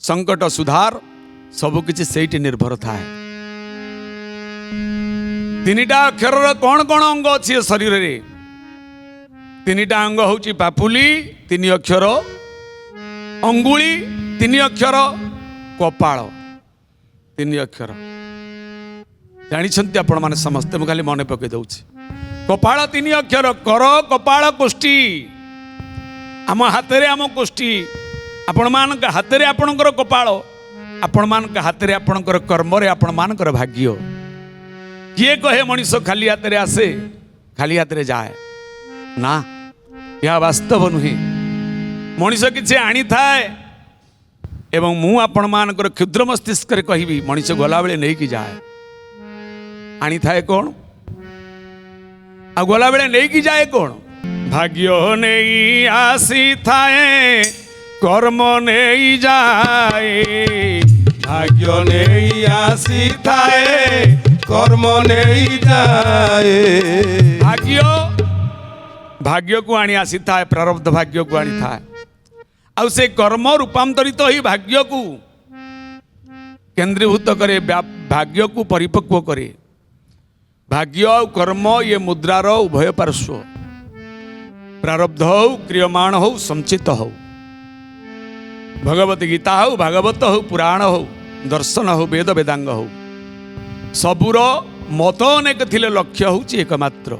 संकट सुधार सबकि से निर्भर थाए। तीनिटा अक्षर कौन कौन अंग अच्छी शरीर रे? तीनिटा अंग हूँ पापुली तीन अक्षर, अंगुली तीन अक्षर, कपाल तीन अक्षर। जानी आपण मैंने समस्ते खाली मन पकई दौर कपाल तीन अक्षर कर कपाल कोष्ठी आम हाथ में आम कोष्ठी आपण मान हाथ में आपणकर कपाल आपण मान हाथ में आपणकर कर्म आपण मानकर भाग्य। किए कहे मनीष खाली हाथ में आसे खाली हाथ में जाए ना, यह वास्तव नुहे। मनीष किसी आनी थाए एवं मु आपण मानकर क्षुद्र मस्तिष्क कहबी मनीष गला बेले नहीं कि जाए। आनी थाए कौन आ गला बेले नहीं कि जाए कौन? भाग्य नहीं आसी थाए कर्म नहीं जाए। भाग्य नहीं आसी थाए कर्म नहीं जाए। भाग्य भाग्य को आनी आसी थाए, प्रारब्ध भाग्य को आनी थाए। आउ से कर्म रूपांतरित ही भाग्य को केंद्रीभूत करे, भाग्य को परिपक्व करे। भाग्य और कर्म ये मुद्रार उभय पार्श्व, प्रारब्ध हो क्रियमाण हो संचित हो, भगवत गीता हो भागवत हो पुराण हो दर्शन हो वेद वेदांग हो सबूर मत अनेक थिले लक्ष्य हूँ एकमात्र